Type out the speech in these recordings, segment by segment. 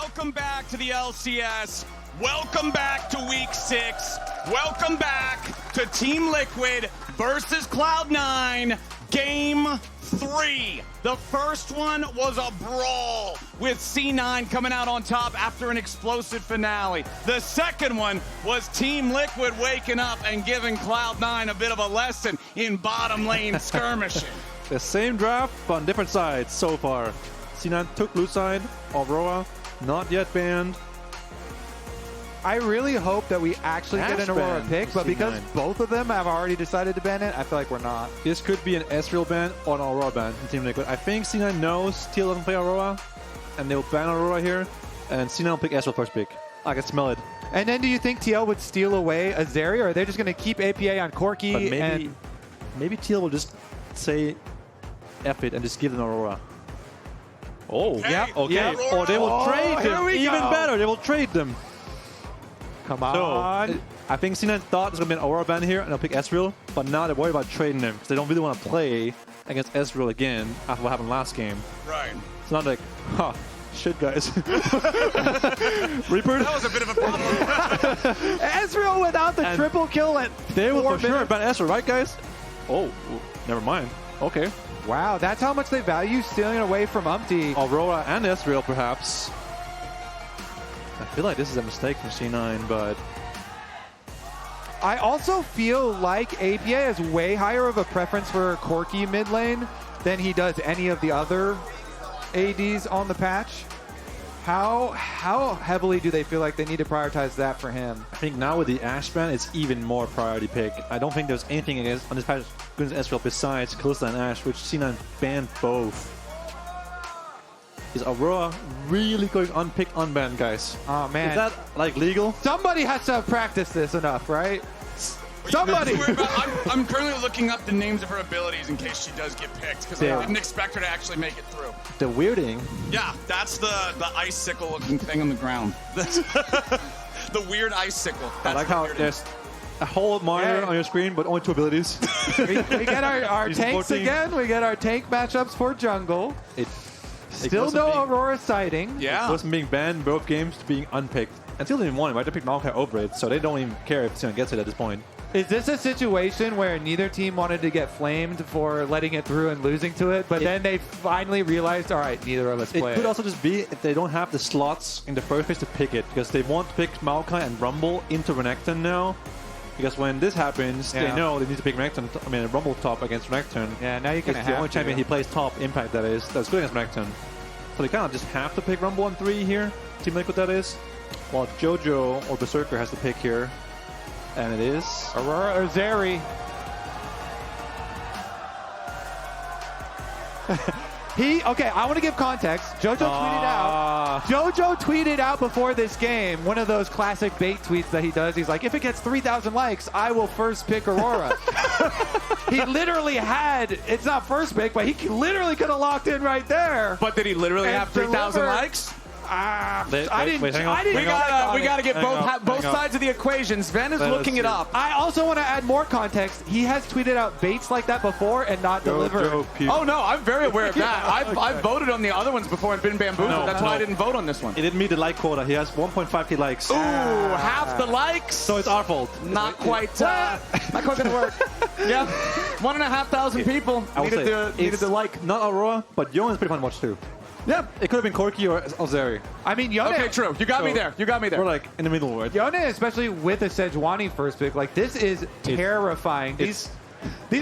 Welcome back to the LCS. Welcome back to week 6. Welcome back to Team Liquid versus Cloud9. Game 3. The first one was a brawl with C9 coming out on top after an explosive finale. The second one was Team Liquid waking up and giving Cloud9 a bit of a lesson in bottom lane skirmishing. The same draft, but on different sides so far. C9 took blue side, Aurora, not yet banned. I really hope that we actually get an Aurora pick, but because both of them have already decided to ban it, I feel like we're not. This could be an Ezreal ban or an Aurora ban in Team Liquid. I think C9 knows TL doesn't play Aurora, and they'll ban Aurora here, and C9 will pick Ezreal first pick. I can smell it. And then do you think TL would steal away Azeri, or are they just going to keep APA on Corki? But maybe TL will just say F it and just give them Aurora. Oh, Okay. yeah, okay. Yeah. Or they will trade them. Even go. better, they will trade them. Come So, on. I think C9 thought there's going to be an Aurora ban here, and they'll pick Ezreal, but now they're worried about trading them, because they don't really want to play against Ezreal again after what happened last game. Right. It's not like, huh, shit, guys. Reaper? That was a bit of a problem. Ezreal without the triple kill at They will 4 for sure minutes. ban Ezreal, right, guys? Oh, never mind. Okay. Wow, that's how much they value stealing away from UmTi. Aurora and Ezreal, perhaps. I feel like this is a mistake from C9, but I also feel like APA has way higher of a preference for Corki mid lane than he does any of the other ADs on the patch. How heavily do they feel like they need to prioritize that for him? I think now with the Ashe ban, it's even more priority pick. I don't think there's anything against on this patch against Ezreal besides Kalista and Ashe, which C9 banned both. Is Aurora really going unpick unbanned, guys? Oh man, Is that like legal? somebody has to have practiced this enough, right? Somebody. I'm currently looking up the names of her abilities in case she does get picked, because I didn't expect her to actually make it through. The weirding. Yeah, that's the icicle looking thing on the ground. That's the weird icicle. That's I like how there's a whole monitor on your screen, but only 2 abilities. we get our He's tanks 14. again. We get our tank matchups for jungle. Still goes no from being- Aurora sighting. Yeah. It goes from being banned both games to being unpicked. Until they didn't want it, right? They picked Maokai over it, so they don't even care if C9 gets it at this point. Is this a situation where neither team wanted to get flamed for letting it through and losing to it, but then they finally realized, all right, neither of us It play could also just be if they don't have the slots in the first phase to pick it, because they want to pick Maokai and Rumble into Renekton now. Because when this happens, they know they need to pick Renekton, Rumble top against Renekton. Yeah, now you can It's the only champion he plays top, Impact that is, that's good against Renekton. So they kind of just have to pick Rumble on 3 here, Team Liquid that is. While JoJo or Berserker has to pick here. And it is Aurora or Zeri. Okay, I want to give context. JoJo tweeted out before this game, one of those classic bait tweets that he does. He's like, if it gets 3,000 likes, I will first pick Aurora. He literally had, it's not first pick, but he literally could have locked in right there. But did he literally have 3,000 deliver. likes? I didn't. wait, hang on. I didn't. We gotta get both hang on. sides of the equation. Sven is looking it up. I also want to add more context. He has tweeted out baits like that before and not delivered. Oh no, I'm very aware of that. I've voted on the other ones before and been bamboozled. No, That's why I didn't vote on this one. It didn't meet the like quota. He has 1.5k likes. Ooh, half the likes. So it's our fault. Not quite gonna work. Yeah, 1,500 people I would needed say the like. Not Aurora, but Yeon is pretty fun to watch too. Yeah. It could have been Corki or Zeri. I mean, Yone. Okay, true. You got me there. You got me there. We're like in the middle, right? Yone, especially with a Sejuani first pick, like this is terrifying. These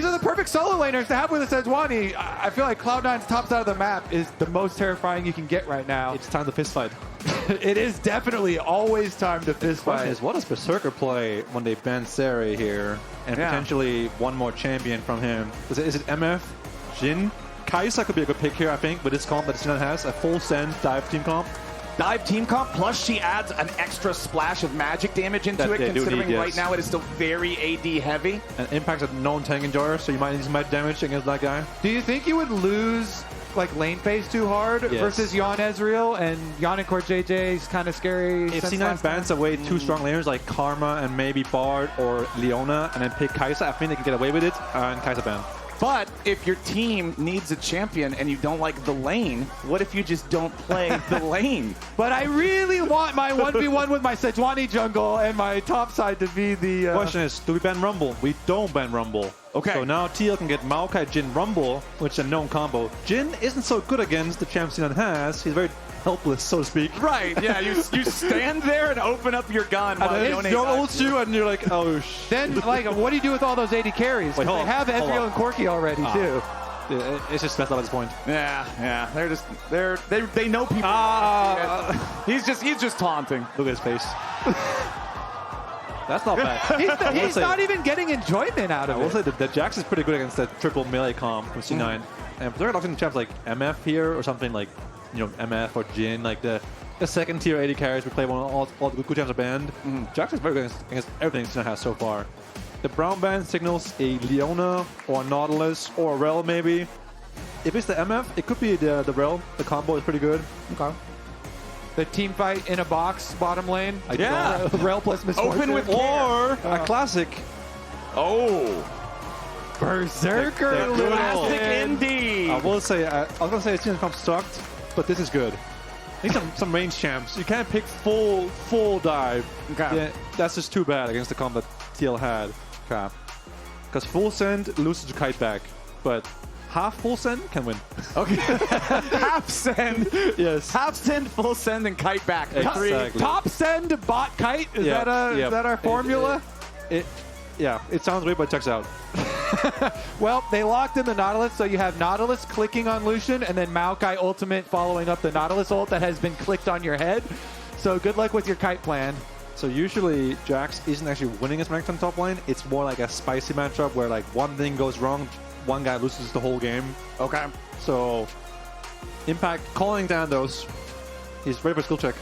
are the perfect solo laners to have with a Sejuani. I feel like Cloud9's top side of the map is the most terrifying you can get right now. It's time to fist fight. It is definitely always time to fist Question fight. is, what does Berserker play when they ban Zeri here and potentially one more champion from him? Is it MF? Jhin? Kai'Sa could be a good pick here, I think, with this comp that C9 has. A full send dive team comp. Dive team comp, plus she adds an extra splash of magic damage into it, considering right now it is still very AD heavy. And Impact's a known tank enjoyer, so you might need some magic damage against that guy. Do you think you would lose like lane phase too hard versus Yeon Ezreal, and Yeon and CoreJJ is kind of scary? If C9 bans away 2 strong laners like Karma and maybe Bard or Leona and then pick Kai'Sa, I think they can get away with it and Kai'Sa ban. But if your team needs a champion and you don't like the lane, what if you just don't play the lane? But I really want my 1v1 with my Sejuani jungle and my top side to be the... Question is, do we ban Rumble? We don't ban Rumble. Okay. So now TL can get Maokai, Jhin, Rumble, which is a known combo. Jhin isn't so good against the champs Sinan has. He's very helpless, so to speak. Right, yeah, you stand there and open up your gun while And then Yone ults you, and you're like, oh, Then, like, what do you do with all those AD carries? Wait, They hold on, have hold Ezreal on. and Corki already, too. It's just messed up at this point. Yeah, they know people. He's just taunting. Look at his face. That's not bad. He's not even getting enjoyment out I of will it. say that Jax is pretty good against that triple melee comp with C9. And they're often champs like MF here or something like, MF or Jhin, like the second tier AD carries we play when all the good champs are banned. Jax is very good against everything C9 has so far. The brown band signals a Leona or a Nautilus or a Rel maybe. If it's the MF, it could be the Rel. The combo is pretty good. Okay. The team fight in a box, bottom lane. Yeah. Rel plus Misfortune. Open with Or a classic. Oh. Berserker The Lucian. Classic indeed. I will say, I was going to say it's comp sucked, but this is good. I need some range champs. You can't pick full dive. Okay. Yeah, that's just too bad against the comp that TL had. Because full send loses to kite back, but half full send can win. Okay. Half send. Yes. Half send, full send, and kite back. Exactly. Top send, bot kite. Is that our formula? It sounds weird, but it checks out. Well, they locked in the Nautilus, so you have Nautilus clicking on Lucian, and then Maokai ultimate following up the Nautilus ult that has been clicked on your head. So good luck with your kite plan. So usually Jax isn't actually winning his Renekton top lane. It's more like a spicy matchup where like one thing goes wrong, one guy loses the whole game. Okay. So Impact calling Thanatos. He's ready for skill check.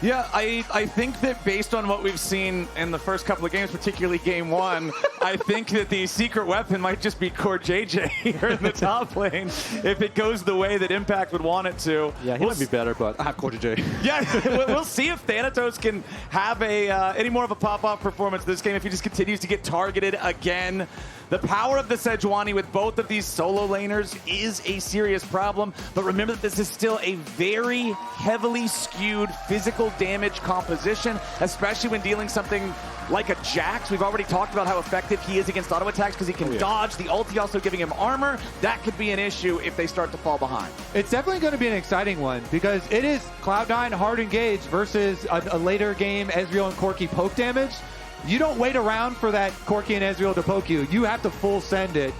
Yeah, I think that based on what we've seen in the first couple of games, particularly game one, I think that the secret weapon might just be CoreJJ here in the top lane if it goes the way that Impact would want it to. Yeah, he might be better, but I have CoreJJ. Yeah, we'll see if Thanatos can have any more of a pop-off performance this game if he just continues to get targeted again. The power of the Sejuani with both of these solo laners is a serious problem, but remember that this is still a very heavily skewed physical damage composition, especially when dealing something like a Jax. We've already talked about how effective he is against auto attacks because he can dodge, the ulti also giving him armor. That could be an issue if they start to fall behind. It's definitely going to be an exciting one because it is Cloud9 hard engaged versus a later game Ezreal and Corki poke damage. You don't wait around for that Corki and Ezreal to poke you. You have to full send it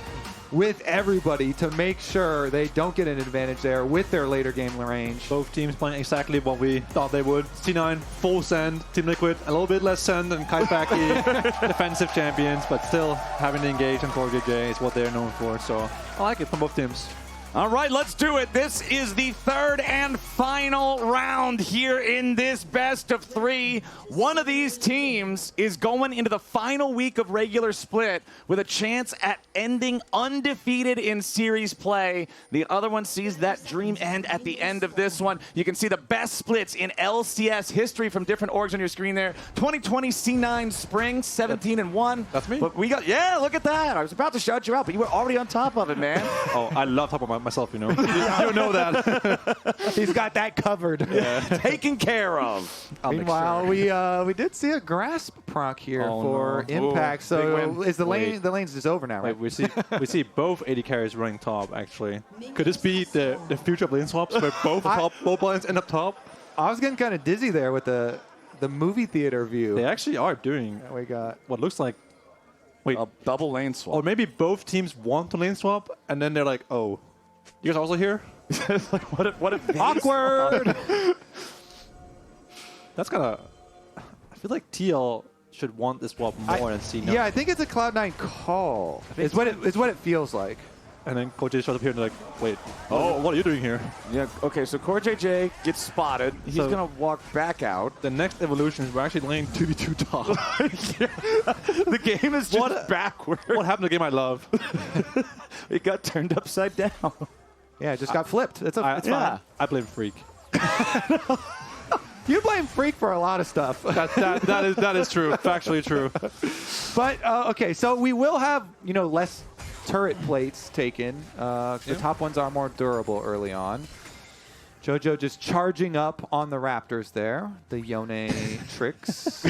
with everybody to make sure they don't get an advantage there with their later game range. Both teams playing exactly what we thought they would. C9, full send, Team Liquid, a little bit less send than Kaitbaki, defensive champions, but still having to engage on CoreJJ is what they're known for. So I like it from both teams. All right, let's do it. This is the third and final round here in this best of three. One of these teams is going into the final week of regular split with a chance at ending undefeated in series play. The other one sees that dream end at the end of this one. You can see the best splits in LCS history from different orgs on your screen there. 2020 C9 Spring, 17-1. That's me. But we got, yeah, look at that. I was about to shout you out, but you were already on top of it, man. Oh, I love talking about myself, you know. You don't know that. He's got that covered. Yeah. Taken care of. Meanwhile, we did see a grasp proc here for Impact. Ooh, so is the lane's just over now, right? We see both AD carries running top, actually. Could this be the future of lane swaps where both lanes end up top? I was getting kind of dizzy there with the movie theater view. They actually are doing We got what looks like A double lane swap. or maybe both teams want to lane swap and then they're like, oh, you guys also here? It's like, what if awkward. That's kind of. I feel like TL should want this swap more than C9. Yeah, I think it's a Cloud9 call. It's what it feels like. And then CoreJJ shows up here and they're like, wait, what are you doing here? Yeah, okay, so CoreJJ gets spotted. He's So- going to walk back out. The next evolution is we're actually laying 2v2 top. The game is just backward. What happened to the game I love? It got turned upside down. Yeah, it just got flipped. It's fine. I blame Freak. You blame Freak for a lot of stuff. That is true. Factually true. But okay, so we will have less turret plates taken. The top ones are more durable early on. JoJo just charging up on the Raptors there. The Yone tricks.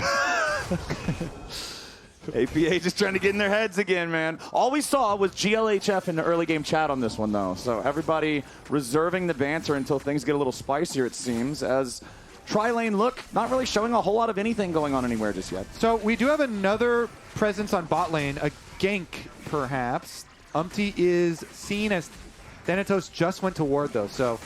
APA just trying to get in their heads again, man. All we saw was GLHF in the early game chat on this one, though. So everybody reserving the banter until things get a little spicier, it seems, as Tri-Lane look not really showing a whole lot of anything going on anywhere just yet. So we do have another presence on bot lane, a gank, perhaps. UmTi is seen as Thanatos just went to ward, though. So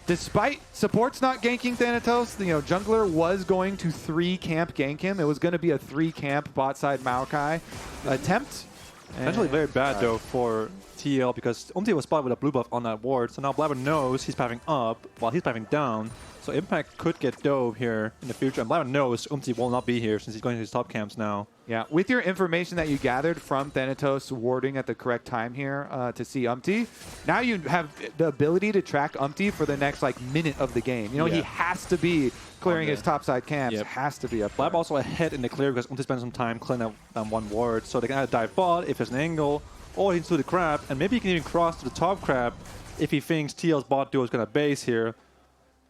despite support's not ganking Thanatos, jungler was going to 3-camp gank him. It was going to be a 3-camp bot side Maokai attempt. Potentially very bad, though, for TL, because UmTi was spotted with a blue buff on that ward, so now Blaber knows he's pathing up while he's pathing down. So Impact could get dove here in the future, and Blaber knows UmTi will not be here since he's going to his top camps now. Yeah, with your information that you gathered from Thanatos warding at the correct time here to see UmTi, now you have the ability to track UmTi for the next minute of the game. He has to be clearing his topside camps. Has to be up there. Blab also ahead in the clear because UmTi spends some time clearing that one ward, so they can either dive bot if there's an angle, or he can do the crab, and maybe he can even cross to the top crab if he thinks TL's bot duo is going to base here,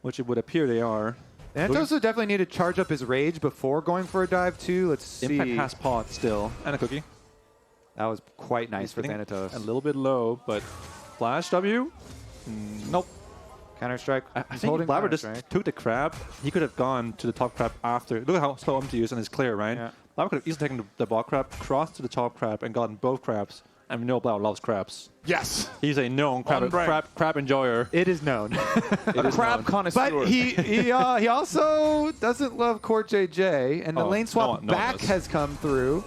which it would appear they are. Thanatos would definitely need to charge up his rage before going for a dive too. Let's see. Impact has pot still, and a cookie. That was quite nice for Thanatos. A little bit low, but flash W? Nope. Counter-Strike. I think Blaber just took the crab. He could have gone to the top crab after. Look at how slow UmTi is and it's clear, right? Yeah. Blaber could have easily taken the bot crab, crossed to the top crab, and gotten both crabs. And we know Blaber loves crabs. Yes. He's a known crab enjoyer. It is known. A crab connoisseur. But he also doesn't love CoreJJ, and the lane swap back has come through.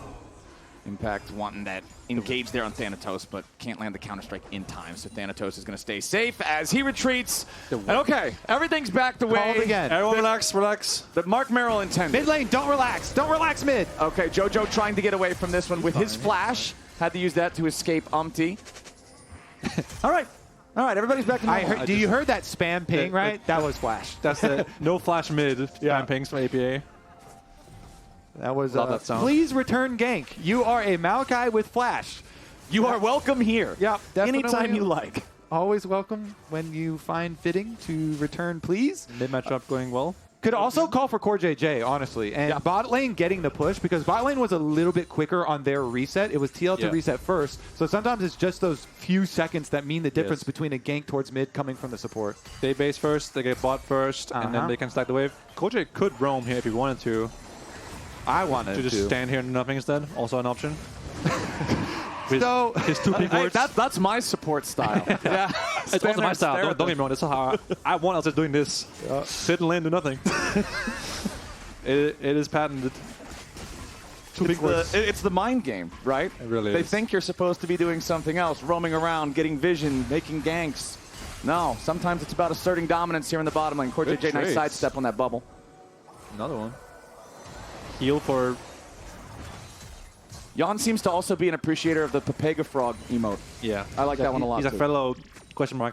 Impact wanting that engage there on Thanatos, but can't land the Counter-Strike in time, so Thanatos is going to stay safe as he retreats. And okay, everything's back the way. Called again. Everyone relax. That Mark Merrill intended. Mid lane, don't relax. Don't relax mid. Okay, JoJo trying to get away from this one with his flash. Had to use that to escape UmTi. All right, everybody's back to normal. You heard that spam ping, right? That was flash. That's the no flash mid spam pings from APA. That was that sound. Please return gank. You are a Maokai with flash. You are welcome here. Yeah, definitely. Anytime you like. Always welcome when you find fitting to return, please. Mid matchup going well. Could also call for CoreJJ, honestly. And bot lane getting the push, because bot lane was a little bit quicker on their reset. It was TL to reset first. So sometimes it's just those few seconds that mean the difference between a gank towards mid coming from the support. They base first, they get bot first, and then they can stack the wave. CoreJJ could roam here if he wanted to. I wanted to. Just stand here and do nothing instead. Also an option. So his two peak words. That's my support style. Yeah, it's also my style. Don't get me wrong. That's how I want us doing this. Sit and lane, do nothing. it is patented. Two big words. It's the mind game, right? It really They is. think you're supposed to be doing something else, roaming around, getting vision, making ganks. No, sometimes it's about asserting dominance here in the bottom lane. CoreJJ, nice sidestep on that bubble. Another one. Heal for. Yeon seems to also be an appreciator of the Pepega Frog emote. Yeah. I like that one a lot. He's a fellow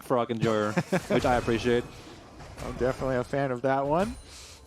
frog enjoyer, which I appreciate. I'm definitely a fan of that one.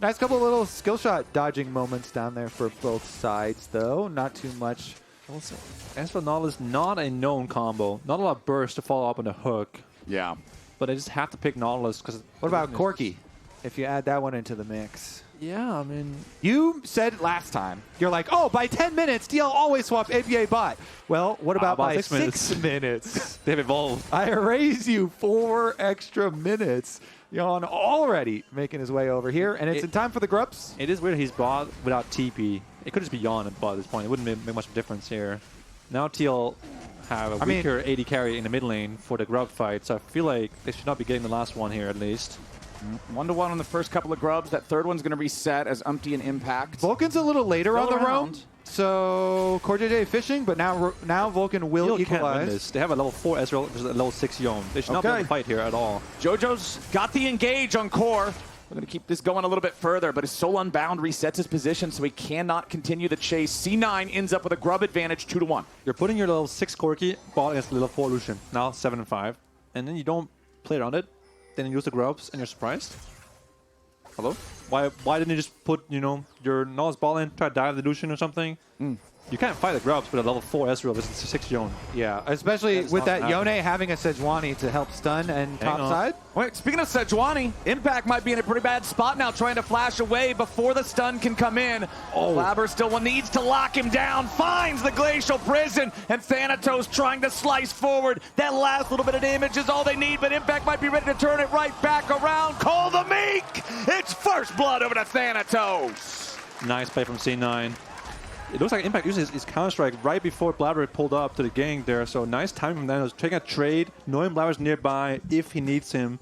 Nice couple of little skill shot dodging moments down there for both sides, though. Not too much. Also, as for Nautilus, not a known combo. Not a lot of burst to follow up on the hook. Yeah. But I just have to pick Nautilus because. What about Corki? If you add that one into the mix. Yeah, I mean. You said last time, you're like, oh, by 10 minutes, TL always swaps APA bot. Well, what about by 6 minutes? They've evolved. I raise you 4 extra minutes. Yeon already making his way over here, and it's in time for the Grubs. It is weird he's bot without TP. It could just be Yeon at bot at this point. It wouldn't make much of a difference here. Now TL have a weaker AD carry in the mid lane for the Grub fight, so I feel like they should not be getting the last one here at least. 1-1 on the first couple of Grubs. That third one's going to reset as UmTi and Impact. Vulcan's a little later Still on the around. round, so CoreJJ fishing, but now Vulcan will Can't win equalize. this. They have a level 4 Ezreal versus a level 6 Yone. They should not be able to fight here at all. JoJo's got the engage on Core. We're going to keep this going a little bit further, but his Soul Unbound resets his position, so he cannot continue the chase. C9 ends up with a Grub advantage, 2-1. You're putting your level 6 Corki bot against level 4 Lucian, now 7-5, and then you don't play around it, then you use the Grubs, and you're surprised? Hello? Why didn't you just put, your Nautilus ball in, try to dive the Lucian or something? You can't fight the Grubs with a level 4 Ezreal versus 6 Yeon. Yeah, especially That's with not that Yone having a Sejuani to help stun and top on. side. Wait, speaking of Sejuani, Impact might be in a pretty bad spot now, trying to flash away before the stun can come in. Blaber still needs to lock him down, finds the Glacial Prison, and Thanatos trying to slice forward. That last little bit of damage is all they need, but Impact might be ready to turn it right back around. Call the Meek! It's first blood over to Thanatos. Nice play from C9. It looks like Impact uses his Counter-Strike right before Blaber pulled up to the gang there, so nice timing from Thanatos. Taking a trade, knowing Blaber's nearby if he needs him.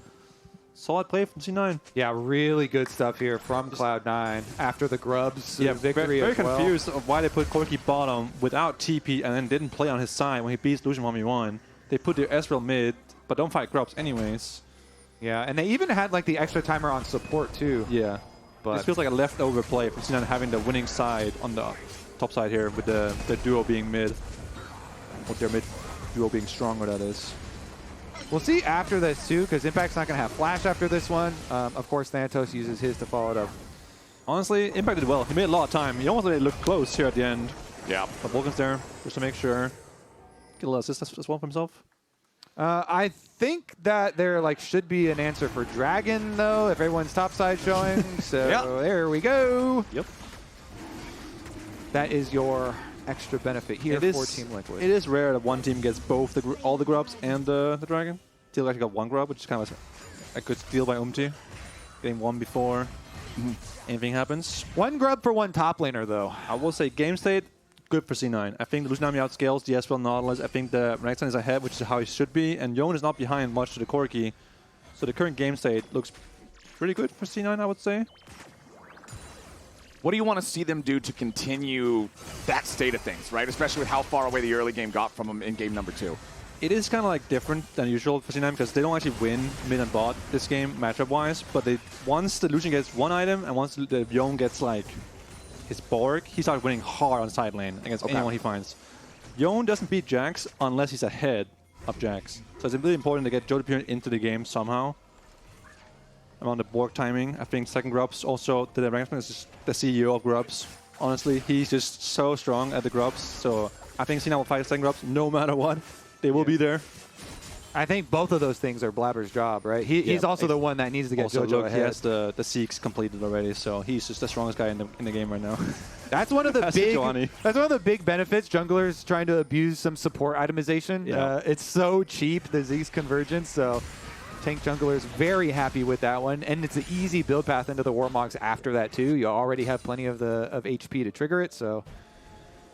Solid play from C9. Yeah, really good stuff here from Cloud9 after the Grubs victory very as well. confused of why they put Corki bottom without TP and then didn't play on his side when he beats Lucian 1v1. They put their Ezreal mid, but don't fight Grubs anyways. Yeah, and they even had like the extra timer on support too. Yeah, but this feels like a leftover play from C9 having the winning side on the top side here with the duo being mid. With their mid duo being stronger, that is. we'll see after this too, because Impact's not going to have flash after this one. Of course, Thanatos uses his to follow it up. Honestly, Impact did well. He made a lot of time. He almost made it look close here at the end. Yeah. But VULCAN's there just to make sure. Get a little assist as well for himself. I think that there should be an answer for Dragon though, if everyone's topside showing. So Yep. there we go. Yep. That is your extra benefit here for Team Liquid. It is rare that one team gets both all the Grubs and the Dragon. Teal actually got one Grub, which is kind of a good steal by UmTi. Getting one before anything happens. One Grub for one top laner though. I will say game state, good for C9. I think the Lucian Nami outscales the Ezreal Nautilus. I think the Renekton is ahead, which is how he should be, and Yone is not behind much to the Corki. So the current game state looks pretty good for C9, I would say. What do you want to see them do to continue that state of things, right? Especially with how far away the early game got from them in game number 2. It is kind of different than usual for C9 because they don't actually win mid and bot this game matchup-wise, but once the Lucian gets one item and once the Yone gets his Borg, he starts winning hard on side lane against anyone he finds. Yone doesn't beat Jax unless he's ahead of Jax. So it's really important to get jojopyun into the game somehow. Around the Borg timing, I think second Grubs also, the Renekton is just the CEO of Grubs. Honestly, he's just so strong at the Grubs, so I think C9 will fight second Grubs no matter what. They will be there. I think both of those things are Blaber's job, right? He's also the one that needs to get also, JoJo look, ahead. he has the Seeks completed already, so he's just the strongest guy in the game right now. That's one of the Sejuani. that's one of the big benefits. Junglers trying to abuse some support itemization. Yeah. It's so cheap, the Zeke's convergence. So tank junglers very happy with that one, and it's an easy build path into the Warmogs after that too. You already have plenty of HP to trigger it. So.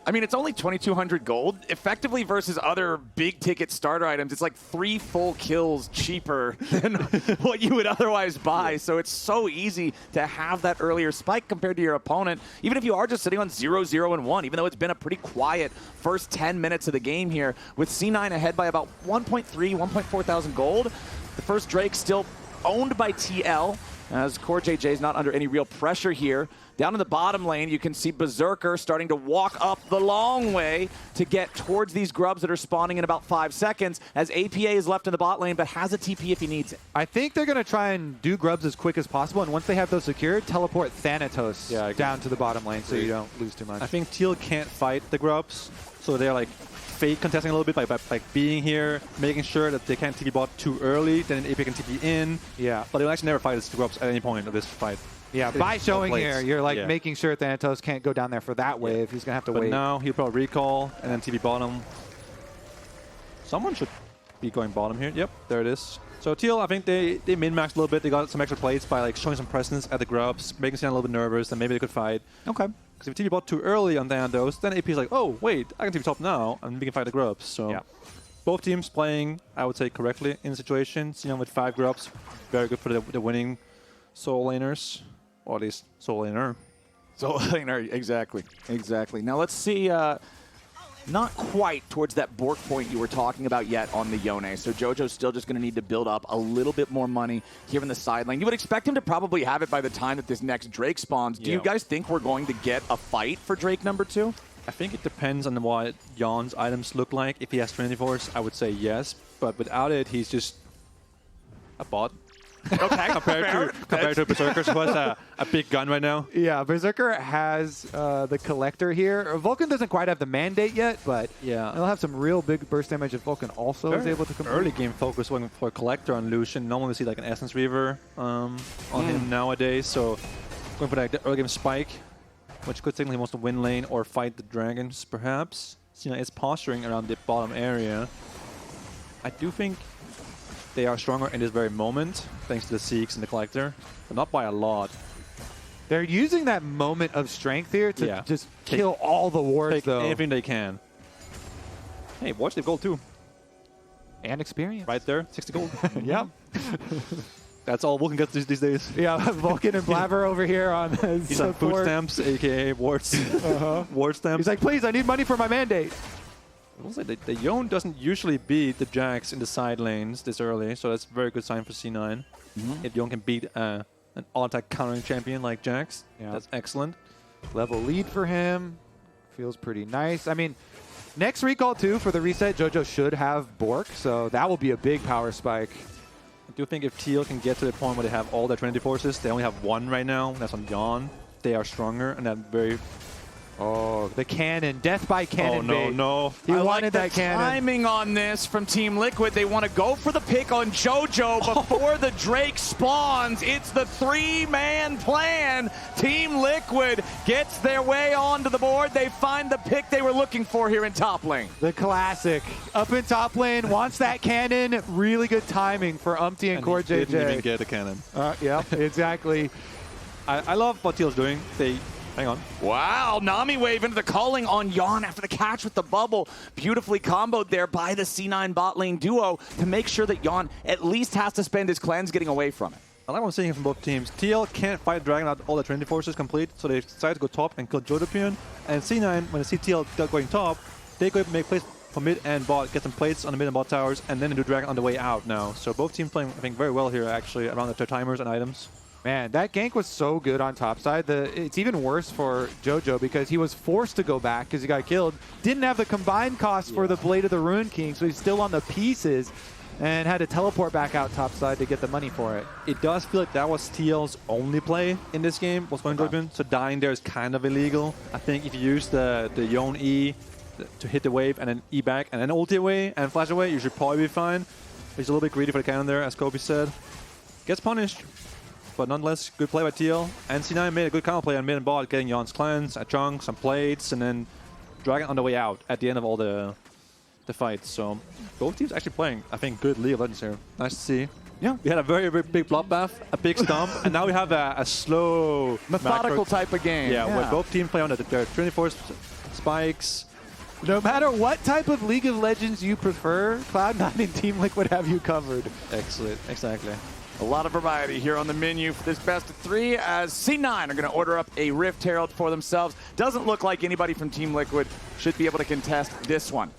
I mean, it's only 2,200 gold. Effectively versus other big-ticket starter items, it's like 3 full kills cheaper than what you would otherwise buy. Yeah. So it's so easy to have that earlier spike compared to your opponent, even if you are just sitting on 0-0 and 1, even though it's been a pretty quiet first 10 minutes of the game here, with C9 ahead by about 1.3, 1.4 thousand gold. The first Drake still owned by TL, as CoreJJ is not under any real pressure here. Down in the bottom lane, you can see Berserker starting to walk up the long way to get towards these Grubs that are spawning in about 5 seconds, as APA is left in the bot lane, but has a TP if he needs it. I think they're going to try and do Grubs as quick as possible, and once they have those secured, teleport Thanatos down to the bottom lane so you don't lose too much. I think Teal can't fight the Grubs, so they're fake contesting a little bit by being here, making sure that they can't TP bot too early, then AP can TP in. Yeah. But they'll actually never fight the Grubs at any point of this fight. Yeah, by showing here, you're making sure Thanatos can't go down there for that wave. He's going to have to wait. But now he'll probably recall and then TP bottom. Someone should be going bottom here. Yep, there it is. So Teal, I think they min-maxed a little bit. They got some extra plates by showing some presence at the Grubs, making Sven a little bit nervous, and maybe they could fight. Okay. Because if TP bot too early on Thanatos, then AP is like, oh, wait, I can TP top now, and we can fight the Grubs. So both teams playing, I would say, correctly in the situation. C9 with 5 Grubs, very good for the winning soul laners. Or at least soul laner. Soul laner, exactly. Now let's see, not quite towards that Bork point you were talking about yet on the Yone. So JoJo's still just going to need to build up a little bit more money here in the side lane. You would expect him to probably have it by the time that this next Drake spawns. Do you guys think we're going to get a fight for Drake number 2? I think it depends on what Yeon's items look like. If he has Trinity Force, I would say yes. But without it, he's just a bot. Okay, compared to Berserker, who has a big gun right now. Yeah, Berserker has the collector here. Vulcan doesn't quite have the mandate yet, but Yeah. he'll have some real big burst damage if Vulcan also is able to complete. Early game focus going for collector on Lucian. Normally we see like an Essence Reaver on him nowadays. So going for like the early game spike, which could signal he wants to win lane or fight the dragons, perhaps. So, it's posturing around the bottom area. I do think they are stronger in this very moment, thanks to the Seeks and the collector, but not by a lot. They're using that moment of strength here to just Take- kill all the wards, Take though. anything they can. Hey, watch the gold too. And experience. Right there, 60 gold. Yep. That's all Vulcan gets these days. Yeah, Vulcan and Blaber over here on He's on food support. stamps, aka wards. Ward stamps. He's like, please, I need money for my mandate. I will say the Yeon doesn't usually beat the Jax in the side lanes this early, so that's a very good sign for C9. If Yeon can beat an all-attack countering champion like Jax, that's excellent. Level lead for him. Feels pretty nice. I mean, next recall, too, for the reset, JoJo should have Bork, so that will be a big power spike. I do think if TL can get to the point where they have all their Trinity forces, they only have one right now, that's on Yeon. They are stronger, and that very... Oh, the cannon. Death by cannon. Oh, no, bait. no. He I wanted like that the cannon. timing on this from Team Liquid. They want to go for the pick on JoJo before the Drake spawns. It's the three-man plan. Team Liquid gets their way onto the board. They find the pick they were looking for here in top lane. The classic. Up in top lane, wants that cannon. Really good timing for UmTi and CoreJJ. Didn't even get a cannon. Yeah, exactly. I love what TL's doing. Hang on. Wow, Nami wave into the calling on Yeon after the catch with the bubble. Beautifully comboed there by the C9 bot lane duo to make sure that Yeon at least has to spend his cleanse getting away from it. I like what I'm seeing from both teams. TL can't fight Dragon out all the Trinity forces complete, so they decide to go top and kill jojopyun. And C9, when they see TL going top, they go make plays for mid and bot, get some plates on the mid and bot towers, and then they do Dragon on the way out now. So both teams playing, I think, very well here, actually, around their timers and items. Man, that gank was so good on top side. It's even worse for JoJo because he was forced to go back because he got killed. Didn't have the combined cost for the Blade of the Ruined King, so he's still on the pieces and had to teleport back out top side to get the money for it. It does feel like that was TL's only play in this game, was going jojopyun, so dying there is kind of illegal. I think if you use the Yone E to hit the wave and then E back and then ulti away and flash away, you should probably be fine. He's a little bit greedy for the cannon there, as Kobe said. Gets punished. But nonetheless, good play by TL. And C9 made a good counter play on mid and bot, getting Yeon's cleanse, a chunk, some plates, and then Dragon on the way out at the end of all the fights. So both teams actually playing, I think, good League of Legends here. Nice to see. Yeah. We had a very, very big bloodbath, a big stomp, and now we have a slow... Methodical type of game. Yeah, where both teams play on their 24 spikes. No matter what type of League of Legends you prefer, Cloud9 and Team Liquid have you covered. Excellent, exactly. A lot of variety here on the menu for this best of three as C9 are going to order up a Rift Herald for themselves. Doesn't look like anybody from Team Liquid should be able to contest this one.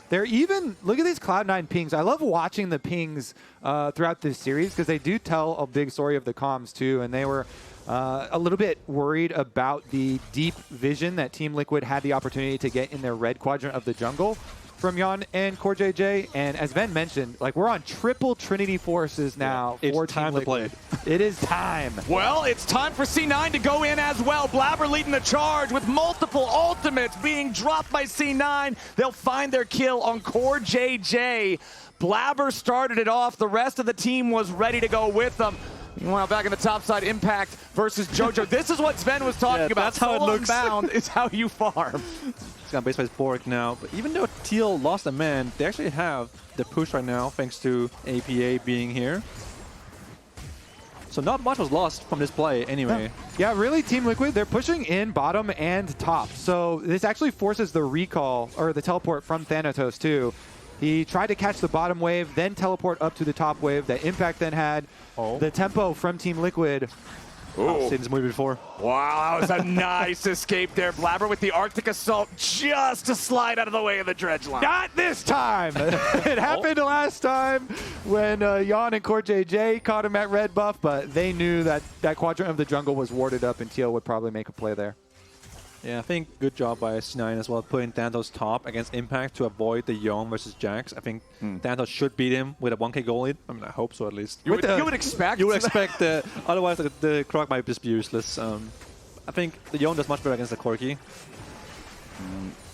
They're even, look at these Cloud9 pings. I love watching the pings throughout this series because they do tell a big story of the comms too. And they were a little bit worried about the deep vision that Team Liquid had the opportunity to get in their red quadrant of the jungle from Yeon and CoreJJ. And as Sven mentioned, like we're on triple Trinity forces now for time Team to play. Liquid. It is time. Well, it's time for C9 to go in as well. Blaber leading the charge with multiple ultimates being dropped by C9. They'll find their kill on CoreJJ. Blaber started it off. The rest of the team was ready to go with them. Meanwhile, back in the top side, Impact versus JoJo. This is what Sven was talking about. That's how it looks. Bound is how you farm. He's got base by his Bork now. But even though TL lost a man, they actually have the push right now, thanks to APA being here. So not much was lost from this play anyway. Yeah, really, Team Liquid, they're pushing in bottom and top. So this actually forces the recall, or the teleport from Thanatos too. He tried to catch the bottom wave, then teleport up to the top wave that Impact then had. The tempo from Team Liquid. I've seen this movie before. Wow, that was a nice escape there. Blaber with the Arctic Assault just to slide out of the way of the dredge line. Not this time! It happened last time when Yeon and CoreJJ caught him at red buff, but they knew that that quadrant of the jungle was warded up and TL would probably make a play there. Yeah, I think good job by C9 as well, putting Thanatos top against Impact to avoid the Yeon versus Jax. I think Thanatos should beat him with a 1k goal lead. I mean, I hope so at least. You would expect. You would expect that. Otherwise, the Croc might just be useless. I think the Yeon does much better against the Corki.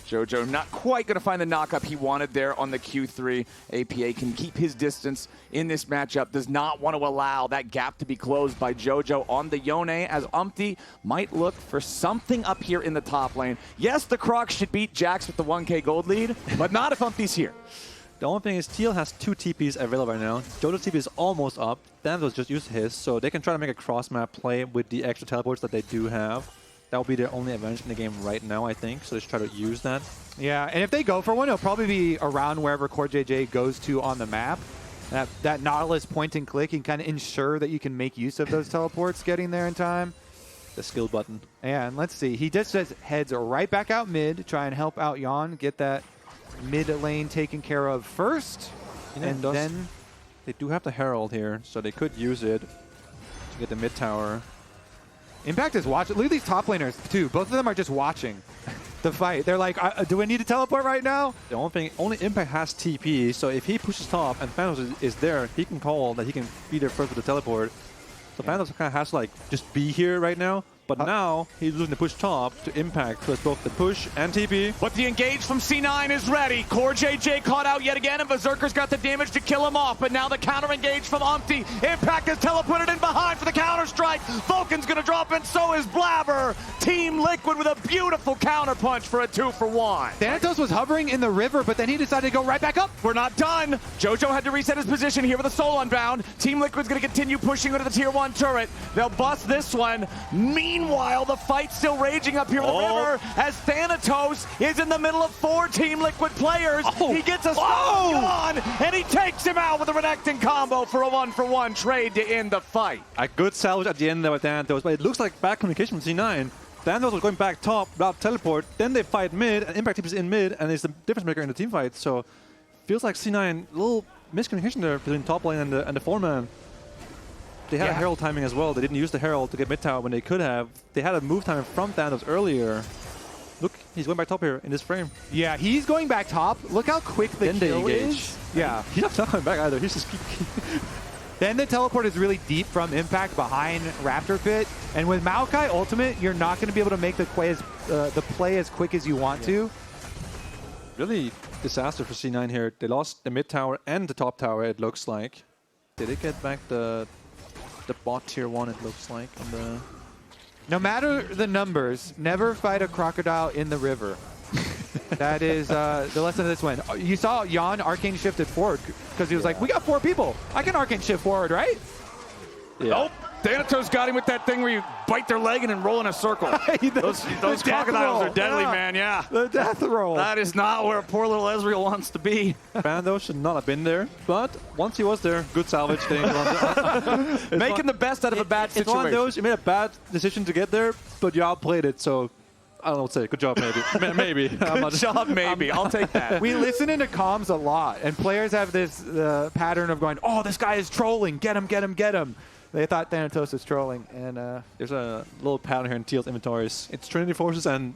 Jojo not quite going to find the knock-up he wanted there on the Q3. APA can keep his distance in this matchup. Does not want to allow that gap to be closed by Jojo on the Yone, as UmTi might look for something up here in the top lane. Yes, the Croc should beat Jax with the 1k gold lead, but not if UmTi's here. The only thing is TL has 2 TPs available right now. Jojo's TP is almost up. Thanatos just used his, so they can try to make a cross-map play with the extra teleports that they do have. That will be their only advantage in the game right now, I think. So just try to use that. Yeah, and if they go for one, it'll probably be around wherever CoreJJ goes to on the map. That Nautilus point and click can kind of ensure that you can make use of those teleports getting there in time. The skill button. And let's see, he just heads right back out mid to try and help out Yeon, get that mid lane taken care of first. And then they do have the Herald here, so they could use it to get the mid tower. Impact is watching. Look at these top laners, too. Both of them are just watching the fight. They're like, do I need to teleport right now? The only Impact has TP, so if he pushes top and Thanatos is there, he can call that he can be there first with the teleport. So Thanatos kind of has to like just be here right now. But now he's losing the push top to Impact, so it's both the push and TP. But the engage from C9 is ready. CoreJJ caught out yet again, and Berserker's got the damage to kill him off. But now the counter engage from UmTi. Impact is teleported in behind for the counter strike. VULCAN's gonna drop, and so is Blaber. Team Liquid with a beautiful counter punch for a 2-for-1. Thanatos was hovering in the river, but then he decided to go right back up. We're not done. Jojo had to reset his position here with a soul unbound. Team Liquid's gonna continue pushing into the tier 1 turret. They'll bust this one. Meanwhile, the fight's still raging up here in the river as Thanatos is in the middle of 4 Team Liquid players. He gets a stun on, and he takes him out with a Renekton combo for a 1-for-1 trade to end the fight. A good salvage at the end there with Thanatos, but it looks like bad communication from C9. Thanatos was going back top without teleport, then they fight mid, and Impact is in mid, and it's the difference maker in the team fight. So feels like C9, a little miscommunication there between top lane and the 4-man. They had a Herald timing as well. They didn't use the Herald to get mid tower when they could have. They had a move time from Thanatos earlier. Look, he's going back top here in this frame. Yeah, he's going back top. Look how quick the kill is. Yeah. He's not coming back either. He's just Then the teleport is really deep from Impact behind Raptor Pit. And with Maokai Ultimate, you're not going to be able to make the play as quick as you want to. Really disaster for C9 here. They lost the mid tower and the top tower, it looks like. Did they get back the bot tier 1, it looks like, on the... No matter the numbers, never fight a crocodile in the river. That is the lesson of this win. You saw Yeon arcane shifted forward because he was like, we got 4 people. I can arcane shift forward, right? Yeah. Nope. Thanatos got him with that thing where you bite their leg and then roll in a circle. those crocodiles are deadly, man, yeah. The death roll. That is not where poor little Ezreal wants to be. Thanatos should not have been there, but once he was there, good salvage. Making the best out of a bad situation. It's one of those, you made a bad decision to get there, but you outplayed it, so I don't know what to say. Good job, maybe. Maybe. Good job, maybe. I'll take that. We listen into comms a lot, and players have this pattern of going, oh, this guy is trolling. Get him, get him, get him. They thought Thanatos was trolling, and there's a little pattern here in TL's inventories. It's Trinity Forces and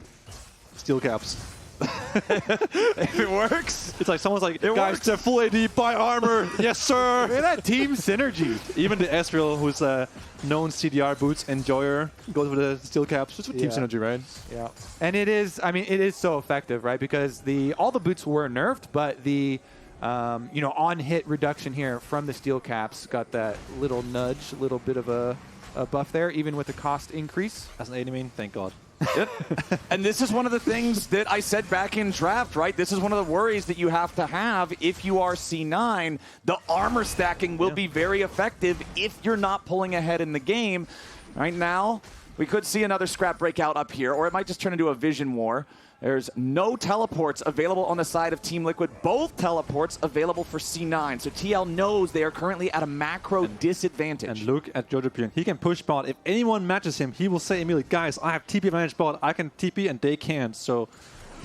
Steel Caps. If it works. It's like someone's like, guys, they're full AD, buy armor. Yes, sir. Look at that team synergy. Even the Ezreal, who's a known CDR boots enjoyer, goes with the Steel Caps. Just with team synergy, right? Yeah. And it is, I mean, it is so effective, right? Because all the boots were nerfed, but the on-hit reduction here from the Steel Caps got that little nudge, a little bit of a buff there, even with the cost increase. As an AD main, thank God. Yep. And this is one of the things that I said back in draft, right? This is one of the worries that you have to have if you are C9. The armor stacking will be very effective if you're not pulling ahead in the game. Right now, we could see another scrap breakout up here, or it might just turn into a vision war. There's no teleports available on the side of Team Liquid. Both teleports available for C9. So TL knows they are currently at a macro disadvantage. And look at jojopyun. He can push bot. If anyone matches him, he will say immediately, guys, I have TP advantage bot. I can TP and they can't. So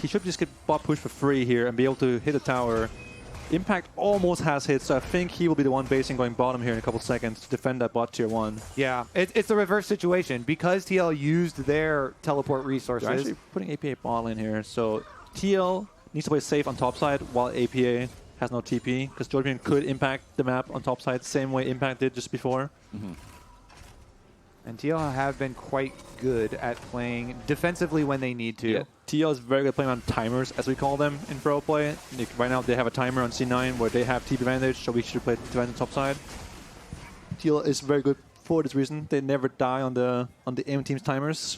he should just get bot push for free here and be able to hit a tower Impact almost has hit, so I think he will be the one basing going bottom here in a couple seconds to defend that bot tier 1. Yeah, it's the reverse situation. Because TL used their teleport resources. They're actually putting APA ball in here, so TL needs to play safe on top side while APA has no TP, because jojopyun could impact the map on top side, same way Impact did just before. And TL have been quite good at playing defensively when they need to. Yeah. TL is very good playing on timers, as we call them in pro play. Right now they have a timer on C9 where they have TP advantage, so we should play defense on top side. TL is very good for this reason. They never die on the aim team's timers.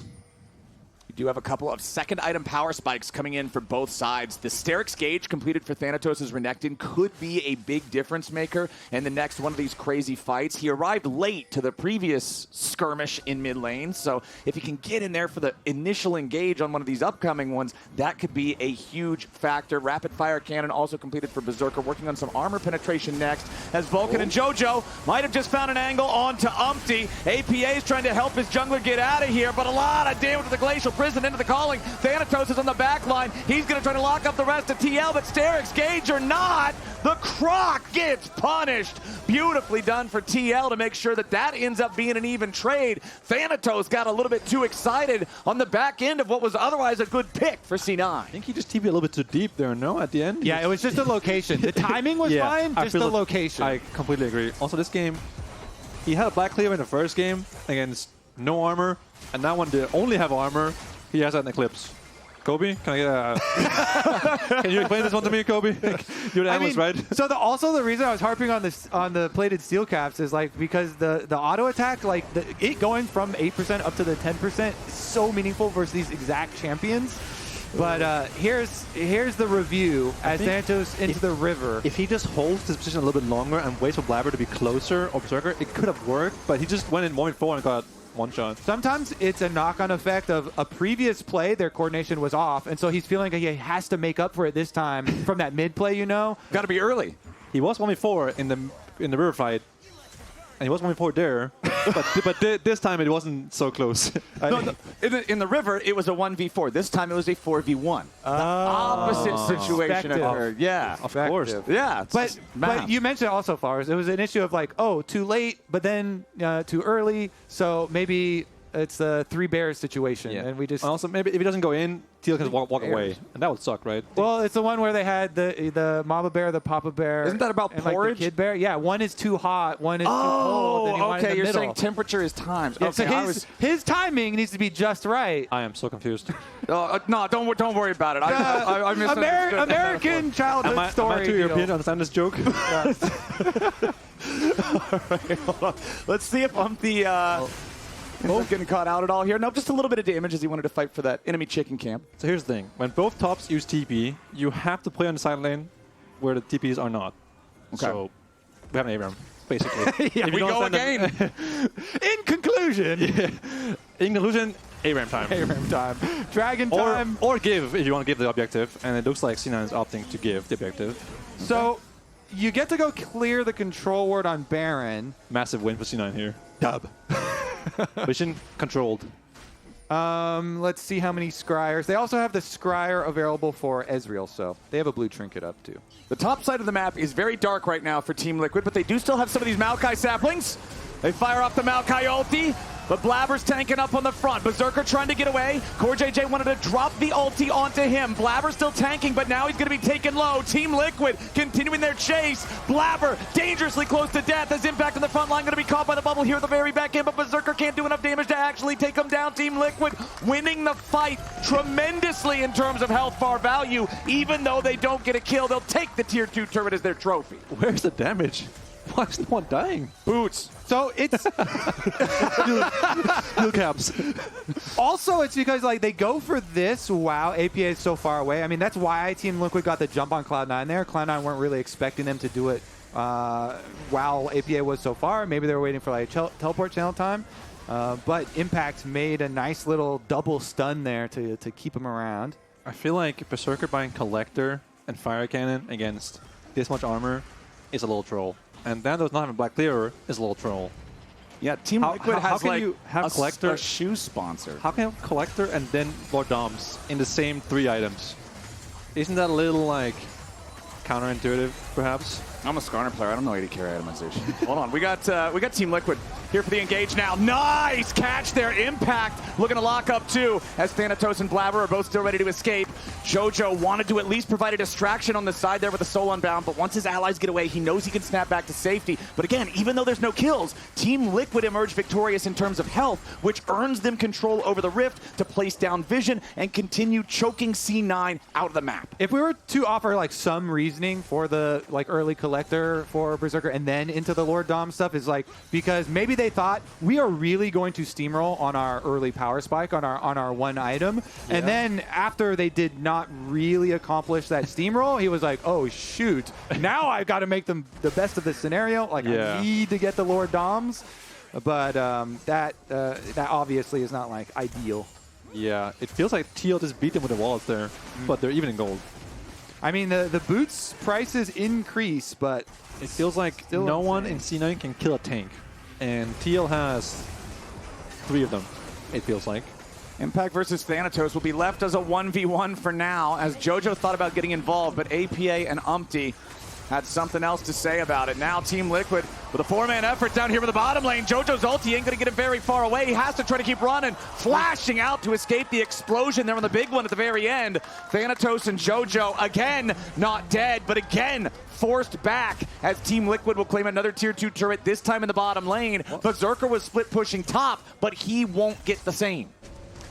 We do have a couple of second item power spikes coming in for both sides. The Sterix gauge completed for Thanatos' Renekton could be a big difference maker in the next one of these crazy fights. He arrived late to the previous skirmish in mid lane, so if he can get in there for the initial engage on one of these upcoming ones, that could be a huge factor. Rapid fire cannon also completed for Berserker, working on some armor penetration next, as Vulcan and Jojo might have just found an angle onto UmTi. APA is trying to help his jungler get out of here, but a lot of damage to the Glacial Prison into the calling. Thanatos is on the back line. He's going to try to lock up the rest of TL, but Sterix gauge or not, the Croc gets punished. Beautifully done for TL to make sure that that ends up being an even trade. Thanatos got a little bit too excited on the back end of what was otherwise a good pick for C9. I think he just TP'd a little bit too deep there, no, at the end? Yeah, it was just the location. The timing was fine, just the location. I completely agree. Also, this game, he had a black cleaver in the first game against no armor, and now when they only have armor, he has that in Eclipse. Kobe, can I get a... Can you explain this one to me, Kobe? You're the analyst, right? So also the reason I was harping on this on the plated steel caps is like because the auto attack, like it going from 8% up to the 10% is so meaningful versus these exact champions. But here's the review as Thanatos into the river. If he just holds his position a little bit longer and waits for Blaber to be closer or Berserker, it could have worked, but he just went in 1-4 and got one shot. Sometimes it's a knock-on effect of a previous play, their coordination was off, and so he's feeling like he has to make up for it this time from that mid play, you know? Got to be early. He was 1-4 in the river fight, and he was 1-4 there, but this time it wasn't so close. In the river, it was a 1v4. This time it was a 4v1. The opposite situation occurred. Yeah. Of course. Yeah. But you mentioned also, Fars, it was an issue of like, oh, too late, but then too early, so maybe it's a 3 bears situation. Yeah. And we just... Also, maybe if he doesn't go in, TL can walk away. And that would suck, right? Well, it's the one where they had the Mama Bear, the Papa Bear. Isn't that about and porridge? Like the Kid Bear? Yeah, one is too hot, one is too cold. And okay, you're middle. saying temperature is times. Yeah, Okay, so his timing needs to be just right. I am so confused. No, don't worry about it. I misunderstood. American childhood story. Am I too European to understand this joke? All right, hold on. Let's see if UmTi is getting caught out at all here. No, just a little bit of damage as he wanted to fight for that enemy chicken camp. So here's the thing. When both tops use TP, you have to play on the side lane where the TPs are not. Okay. So we have an ARAM, basically. Yeah, we go again. In conclusion. In conclusion, ARAM time. ARAM time. Dragon time. Or give, if you want to give the objective. And it looks like C9 is opting to give the objective. So you get to go clear the control ward on Baron. Massive win for C9 here. Dub. Vision controlled. Let's see how many scryers. They also have the scryer available for Ezreal, so they have a blue trinket up too. The top side of the map is very dark right now for Team Liquid, but they do still have some of these Maokai saplings. They fire off the Maokai ulti, but Blaber's tanking up on the front. Berserker trying to get away. CoreJJ wanted to drop the ulti onto him. Blaber still tanking, but now he's going to be taken low. Team Liquid continuing their chase. Blaber dangerously close to death. As Impact on the front line going to be caught by the bubble here at the very back end, but Berserker can't do enough damage to actually take him down. Team Liquid winning the fight tremendously in terms of health bar value. Even though they don't get a kill, they'll take the tier 2 turret as their trophy. Where's the damage? Why is no one dying? Boots. So it's Steel caps. also it's because like they go for this while APA is so far away. I mean that's why Team Liquid got the jump on Cloud9 there. Cloud9 weren't really expecting them to do it while APA was so far. Maybe they were waiting for like teleport channel time. But Impact made a nice little double stun there to keep him around. I feel like Berserker buying Collector and Fire Cannon against this much armor is a little troll. And Thanatos not having Black Clearer is a little troll. Yeah, Team Liquid has like you have Collector, a shoe sponsor. How can you have Collector and then Lord Doms in the same 3 items? Isn't that a little like counterintuitive, perhaps. I'm a Skarner player. I don't know AD carry itemization. Hold on. We got Team Liquid here for the engage now. Nice catch there. Impact looking to lock up too, as Thanatos and Blaber are both still ready to escape. JoJo wanted to at least provide a distraction on the side there with the Soul Unbound, but once his allies get away, he knows he can snap back to safety. But again, even though there's no kills, Team Liquid emerged victorious in terms of health, which earns them control over the Rift to place down Vision and continue choking C9 out of the map. If we were to offer like some reasoning for the like early collector for Berserker and then into the Lord Dom stuff, is like because maybe they thought we are really going to steamroll on our early power spike on our one item, and then after they did not really accomplish that steamroll, he was like, oh shoot, now I've got to make them the best of the scenario. Like I need to get the Lord Doms, but that obviously is not like ideal. Yeah, it feels like TL just beat them with the wallets there, but they're even in gold. I mean, the boots prices increase, but it feels like no one in C9 can kill a tank. And TL has 3 of them, it feels like. Impact versus Thanatos will be left as a 1v1 for now, as JoJo thought about getting involved, but APA and UmTi had something else to say about it. Now Team Liquid with a 4-man effort down here in the bottom lane. JoJo's ulti ain't going to get him very far away. He has to try to keep running, flashing out to escape the explosion there on the big one at the very end. Thanatos and JoJo, again, not dead, but again, forced back as Team Liquid will claim another tier 2 turret, this time in the bottom lane. Berserker was split pushing top, but he won't get the same.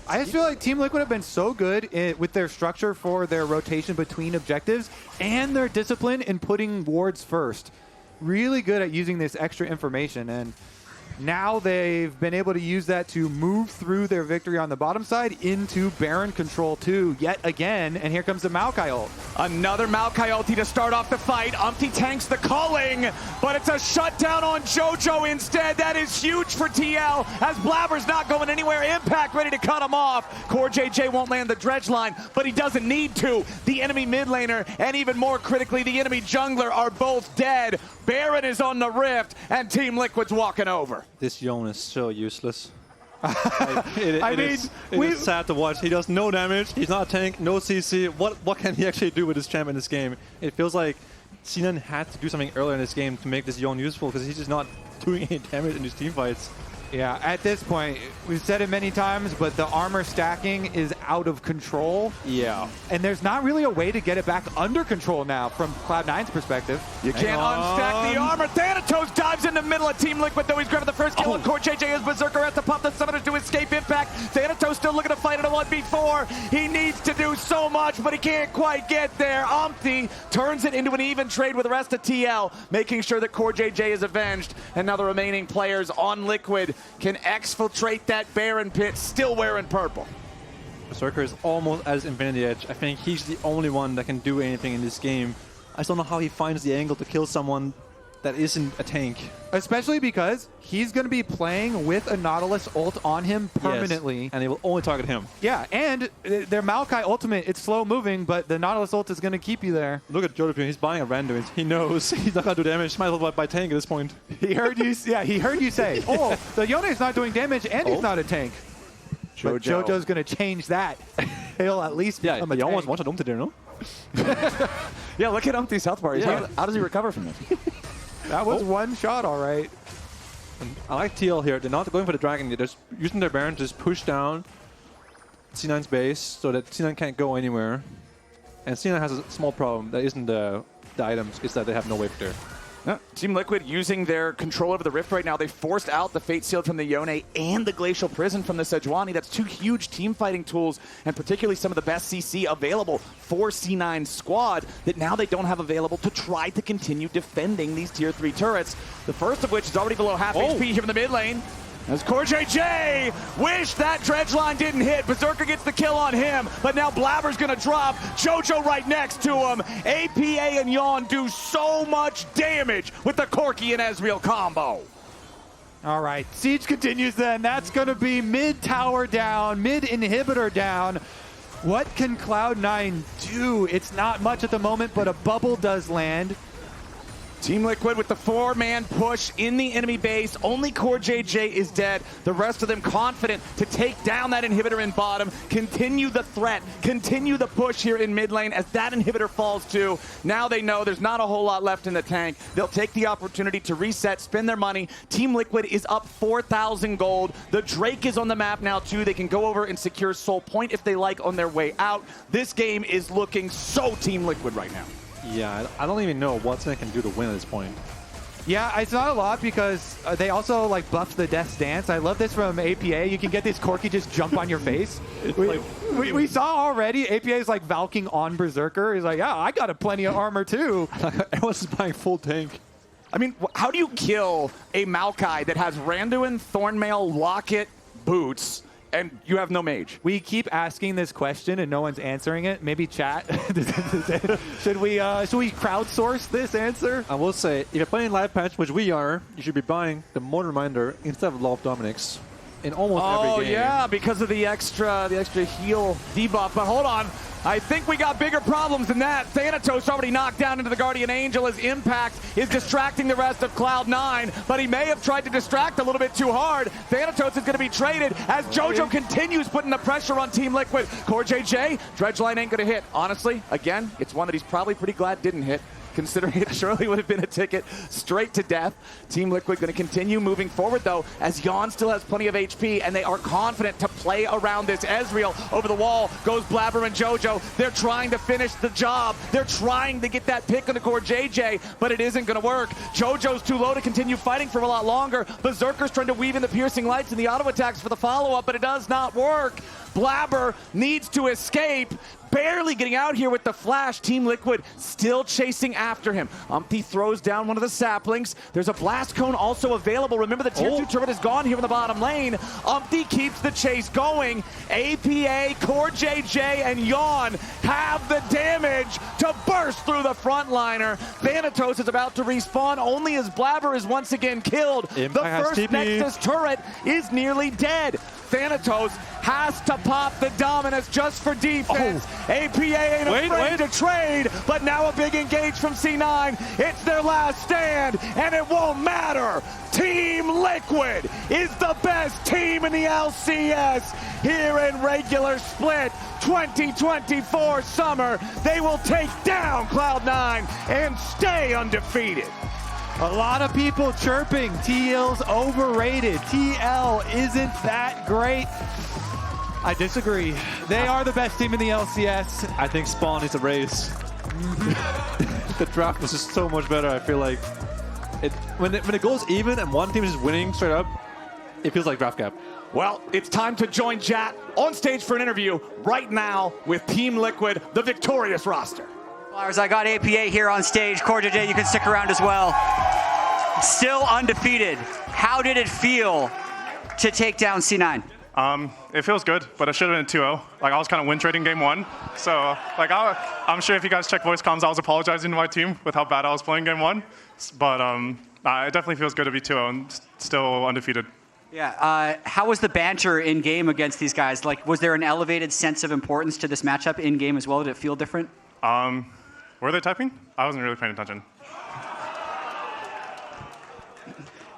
I just feel like Team Liquid have been so good with their structure for their rotation between objectives and their discipline in putting wards first. Really good at using this extra information, and now they've been able to use that to move through their victory on the bottom side into Baron control too, yet again, and here comes the Maokai ult. Another Maokai ulti to start off the fight. UmTi tanks the culling, but it's a shutdown on JoJo instead. That is huge for TL, as Blaber's not going anywhere. Impact ready to cut him off. CoreJJ won't land the dredge line, but he doesn't need to. The enemy mid laner, and even more critically, the enemy jungler are both dead. Baron is on the Rift, and Team Liquid's walking over. This Yone is so useless. It is sad to watch. He does no damage. He's not a tank, no CC. What can he actually do with this champ in this game? It feels like C9 had to do something earlier in this game to make this Yone useful, because he's just not doing any damage in these team fights. Yeah, at this point, we've said it many times, but the armor stacking is out of control. Yeah. And there's not really a way to get it back under control now from Cloud9's perspective. You can't unstack the armor. Thanatos dives in the middle of Team Liquid, though he's grabbing the first kill, and CoreJJ as Berserker has to pop the summoners to escape Impact. Thanatos still looking to fight at a 1v4. He needs to do so much, but he can't quite get there. UmTi turns it into an even trade with the rest of TL, making sure that CoreJJ is avenged, and now the remaining players on Liquid can exfiltrate that Baron pit, still wearing purple. Berserker is almost at his infinity edge. I think he's the only one that can do anything in this game. I just don't know how he finds the angle to kill someone that isn't a tank. Especially because he's going to be playing with a Nautilus ult on him permanently. Yes, and they will only target him. Yeah, and their Maokai ultimate, it's slow moving, but the Nautilus ult is going to keep you there. Look at jojopyun, he's buying a random. He knows he's not going to do damage. Might as well buy tank at this point. He heard you, yeah, he heard you say, oh, the Yone is not doing damage and he's not a tank. But JoJo's going to change that. He'll at least become a he tank. almost wanted UmTi there, no? Yeah, look at UmTi's health bar. How does he recover from this? That was one shot, all right. And I like TL here. They're not going for the dragon. They're just using their Baron to just push down C9's base so that C9 can't go anywhere. And C9 has a small problem. That isn't the items. It's that they have no wave there. Team Liquid using their control over the Rift right now. They forced out the Fate Sealed from the Yone and the Glacial Prison from the Sejuani. That's 2 huge team fighting tools, and particularly some of the best CC available for C9's squad that now they don't have available to try to continue defending these tier 3 turrets. The first of which is already below half HP here in the mid lane. As CoreJJ, wish that dredge line didn't hit. Berserker gets the kill on him, but now Blaber's gonna drop. JoJo right next to him. APA and Yeon do so much damage with the Corki and Ezreal combo. All right, Siege continues then. That's gonna be mid tower down, mid inhibitor down. What can Cloud9 do? It's not much at the moment, but a bubble does land. Team Liquid with the 4-man push in the enemy base. Only CoreJJ is dead. The rest of them confident to take down that inhibitor in bottom, continue the threat, continue the push here in mid lane as that inhibitor falls too. Now they know there's not a whole lot left in the tank. They'll take the opportunity to reset, spend their money. Team Liquid is up 4,000 gold. The Drake is on the map now too. They can go over and secure Soul Point if they like on their way out. This game is looking so Team Liquid right now. Yeah, I don't even know what Sven can do to win at this point. Yeah, it's not a lot because they also like buffed the Death Stance. I love this from APA. You can get this Corki just jump on your face. We saw already APA is like valking on Berserker. He's like, yeah, I got plenty of armor too. Everyone's buying full tank. I mean, how do you kill a Maokai that has Randuin, Thornmail, Locket, Boots, and you have no mage? We keep asking this question and no one's answering it. Maybe chat. Should we crowdsource this answer? I will say, if you're playing live patch, which we are, you should be buying the Mortal Reminder instead of Law of Dominic's in almost every game. Oh yeah, because of the extra heal debuff. But hold on. I think we got bigger problems than that. Thanatos already knocked down into the Guardian Angel as Impact is distracting the rest of Cloud9, but he may have tried to distract a little bit too hard. Thanatos is going to be traded as Jojo continues putting the pressure on Team Liquid. CoreJJ, Dredgeline ain't going to hit. Honestly, again, it's one that he's probably pretty glad didn't hit, considering it surely would have been a ticket straight to death. Team Liquid going to continue moving forward, though, as Yeon still has plenty of HP, and they are confident to play around this. Ezreal over the wall goes Blaber and Jojo. They're trying to finish the job. They're trying to get that pick on the CoreJJ, but it isn't going to work. Jojo's too low to continue fighting for a lot longer. Berserker's trying to weave in the piercing lights and the auto attacks for the follow-up, but it does not work. Blaber needs to escape, barely getting out here with the flash. Team Liquid still chasing after him. UmTi throws down one of the saplings. There's a blast cone also available. Remember, the tier 2 turret is gone here in the bottom lane. UmTi keeps the chase going. APA, CoreJJ, and Yeon have the damage to burst through the frontliner. Thanatos is about to respawn only as Blaber is once again killed. The first Nexus turret is nearly dead. Thanatos has to pop the Dominus just for defense. APA ain't afraid to trade, but now a big engage from C9. It's their last stand, and it won't matter. Team Liquid is the best team in the LCS here in regular split 2024 summer. They will take down Cloud9 and stay undefeated. A lot of people chirping TL's overrated. TL isn't that great. I disagree. They are the best team in the LCS. I think Spawn is a race. The draft was just so much better. I feel like when it goes even and one team is winning straight up, it feels like draft gap. Well, it's time to join Jatt on stage for an interview right now with Team Liquid, the victorious roster. I got APA here on stage. CoreJJ, you can stick around as well. Still undefeated. How did it feel to take down C9? It feels good, but it should have been 2-0. Like, I was kind of win trading game 1. So, like, I'm sure if you guys check voice comms, I was apologizing to my team with how bad I was playing game 1. But it definitely feels good to be 2-0 and still undefeated. Yeah. How was the banter in game against these guys? Like, was there an elevated sense of importance to this matchup in game as well? Did it feel different? Were they typing? I wasn't really paying attention.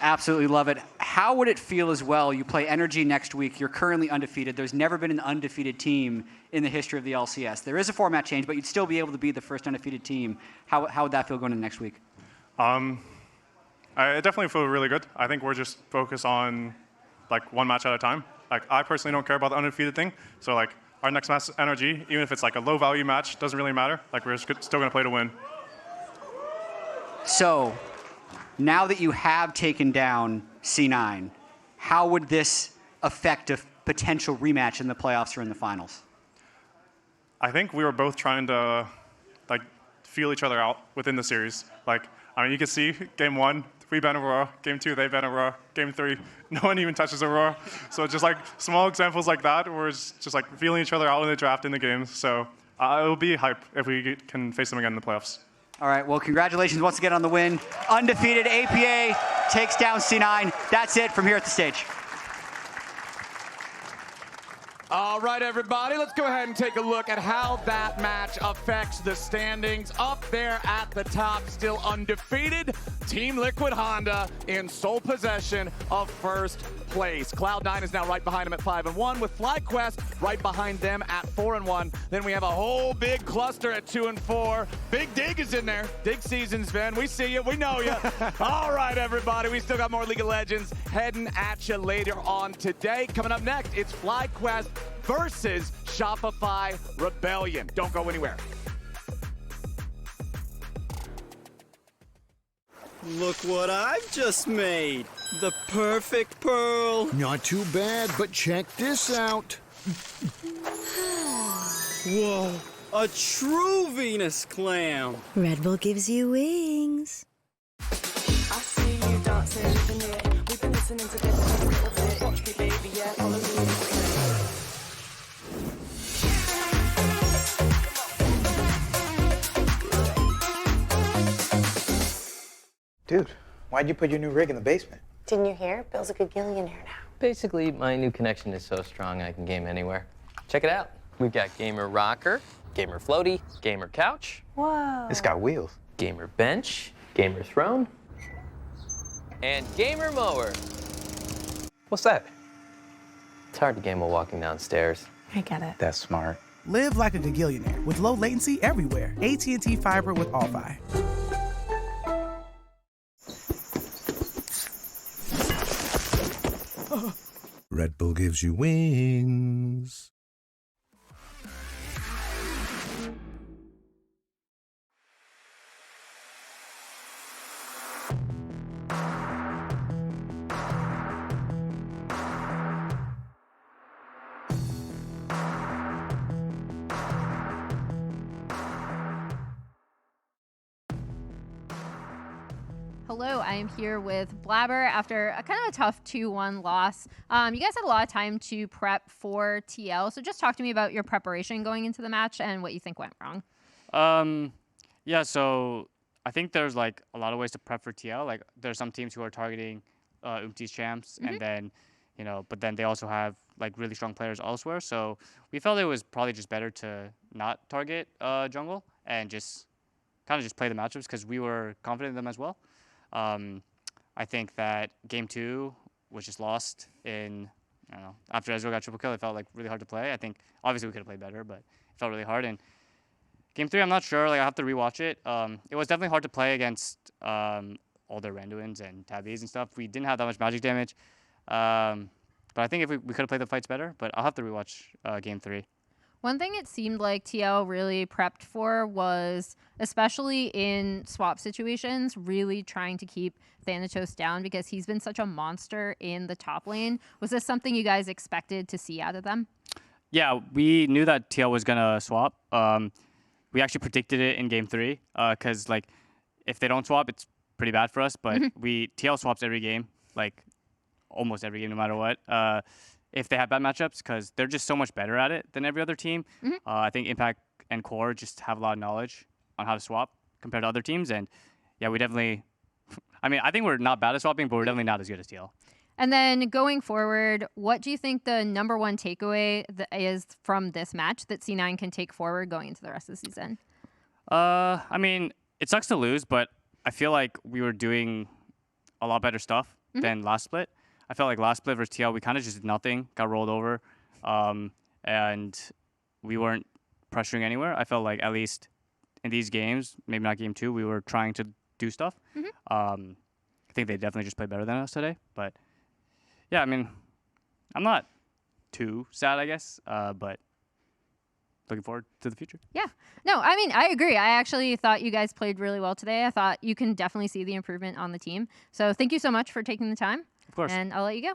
Absolutely love it. How would it feel as well? You play Energy next week. You're currently undefeated. There's never been an undefeated team in the history of the LCS. There is a format change, but you'd still be able to be the first undefeated team. How would that feel going into next week? I definitely feel really good. I think we're just focused on like one match at a time. Like, I personally don't care about the undefeated thing. So like, our next match, Energy, even if it's like a low value match, doesn't really matter. Like, we're still going to play to win. So, now that you have taken down C9, how would this affect a potential rematch in the playoffs or in the finals? I think we were both trying to like feel each other out within the series. Like, I mean, you can see game 1, we ban Aurora. Game 2, they ban Aurora. Game 3, no one even touches Aurora. So just like small examples like that, where it's just like feeling each other out in the draft in the games. So it'll be hype if we can face them again in the playoffs. All right, well, congratulations once again on the win. Undefeated APA takes down C9. That's it from here at the stage. All right, everybody, let's go ahead and take a look at how that match affects the standings. Up there at the top, still undefeated, Team Liquid Honda in sole possession of first place. Cloud9 is now right behind them at 5-1, with FlyQuest right behind them at 4-1. Then we have a whole big cluster at 2-4. Big Dig is in there. Dig season, Sven. We see you. We know you. All right, everybody, we still got more League of Legends heading at you later on today. Coming up next, it's FlyQuest versus Shopify Rebellion. Don't go anywhere. Look what I've just made. The perfect pearl. Not too bad, but check this out. Whoa, a true Venus clam. Red Bull gives you wings. I see you dancing in the air. We've been listening together just a little bit. Watch me, baby, yeah, follow me. Dude, why'd you put your new rig in the basement? Didn't you hear? Bill's a good gillionaire now. Basically, my new connection is so strong I can game anywhere. Check it out. We've got Gamer Rocker, Gamer Floaty, Gamer Couch. Whoa. It's got wheels. Gamer Bench, Gamer Throne, and Gamer Mower. What's that? It's hard to game while walking downstairs. I get it. That's smart. Live like a gagillionaire with low latency everywhere. AT&T Fiber with AllFi. Red Bull gives you wings. Hello, I am here with Blaber after a kind of a tough 2-1 loss. You guys had a lot of time to prep for TL, so just talk to me about your preparation going into the match and what you think went wrong. Yeah, so I think there's like a lot of ways to prep for TL. Like there's some teams who are targeting UmTi's champs, and then, you know, but then they also have like really strong players elsewhere. So we felt it was probably just better to not target jungle and just kind of just play the matchups because we were confident in them as well. I think that game 2 was just lost in, I don't know, after Ezreal got triple kill, it felt like really hard to play. I think obviously we could have played better, but it felt really hard. And game 3, I'm not sure. Like I have to rewatch it. It was definitely hard to play against all their Randuins and Tabbies and stuff. We didn't have that much magic damage. But I think if we could have played the fights better, but I'll have to rewatch game 3. One thing it seemed like TL really prepped for was, especially in swap situations, really trying to keep Thanatos down because he's been such a monster in the top lane. Was this something you guys expected to see out of them? Yeah, we knew that TL was going to swap. We actually predicted it in game 3 because like if they don't swap, it's pretty bad for us. But TL swaps every game, like almost every game, no matter what. If they have bad matchups, because they're just so much better at it than every other team. I think Impact and Core just have a lot of knowledge on how to swap compared to other teams. And yeah, we definitely, I mean, I think we're not bad at swapping, but we're definitely not as good as TL. And then going forward, what do you think the #1 takeaway is from this match that C9 can take forward going into the rest of the season? I mean, it sucks to lose, but I feel like we were doing a lot better stuff than last split. I felt like last split versus TL, we kind of just did nothing, got rolled over, and we weren't pressuring anywhere. I felt like at least in these games, maybe not game 2, we were trying to do stuff. I think they definitely just played better than us today. But yeah, I mean, I'm not too sad, I guess, but looking forward to the future. Yeah. No, I mean, I agree. I actually thought you guys played really well today. I thought you can definitely see the improvement on the team. So thank you so much for taking the time. Of course. And I'll let you go.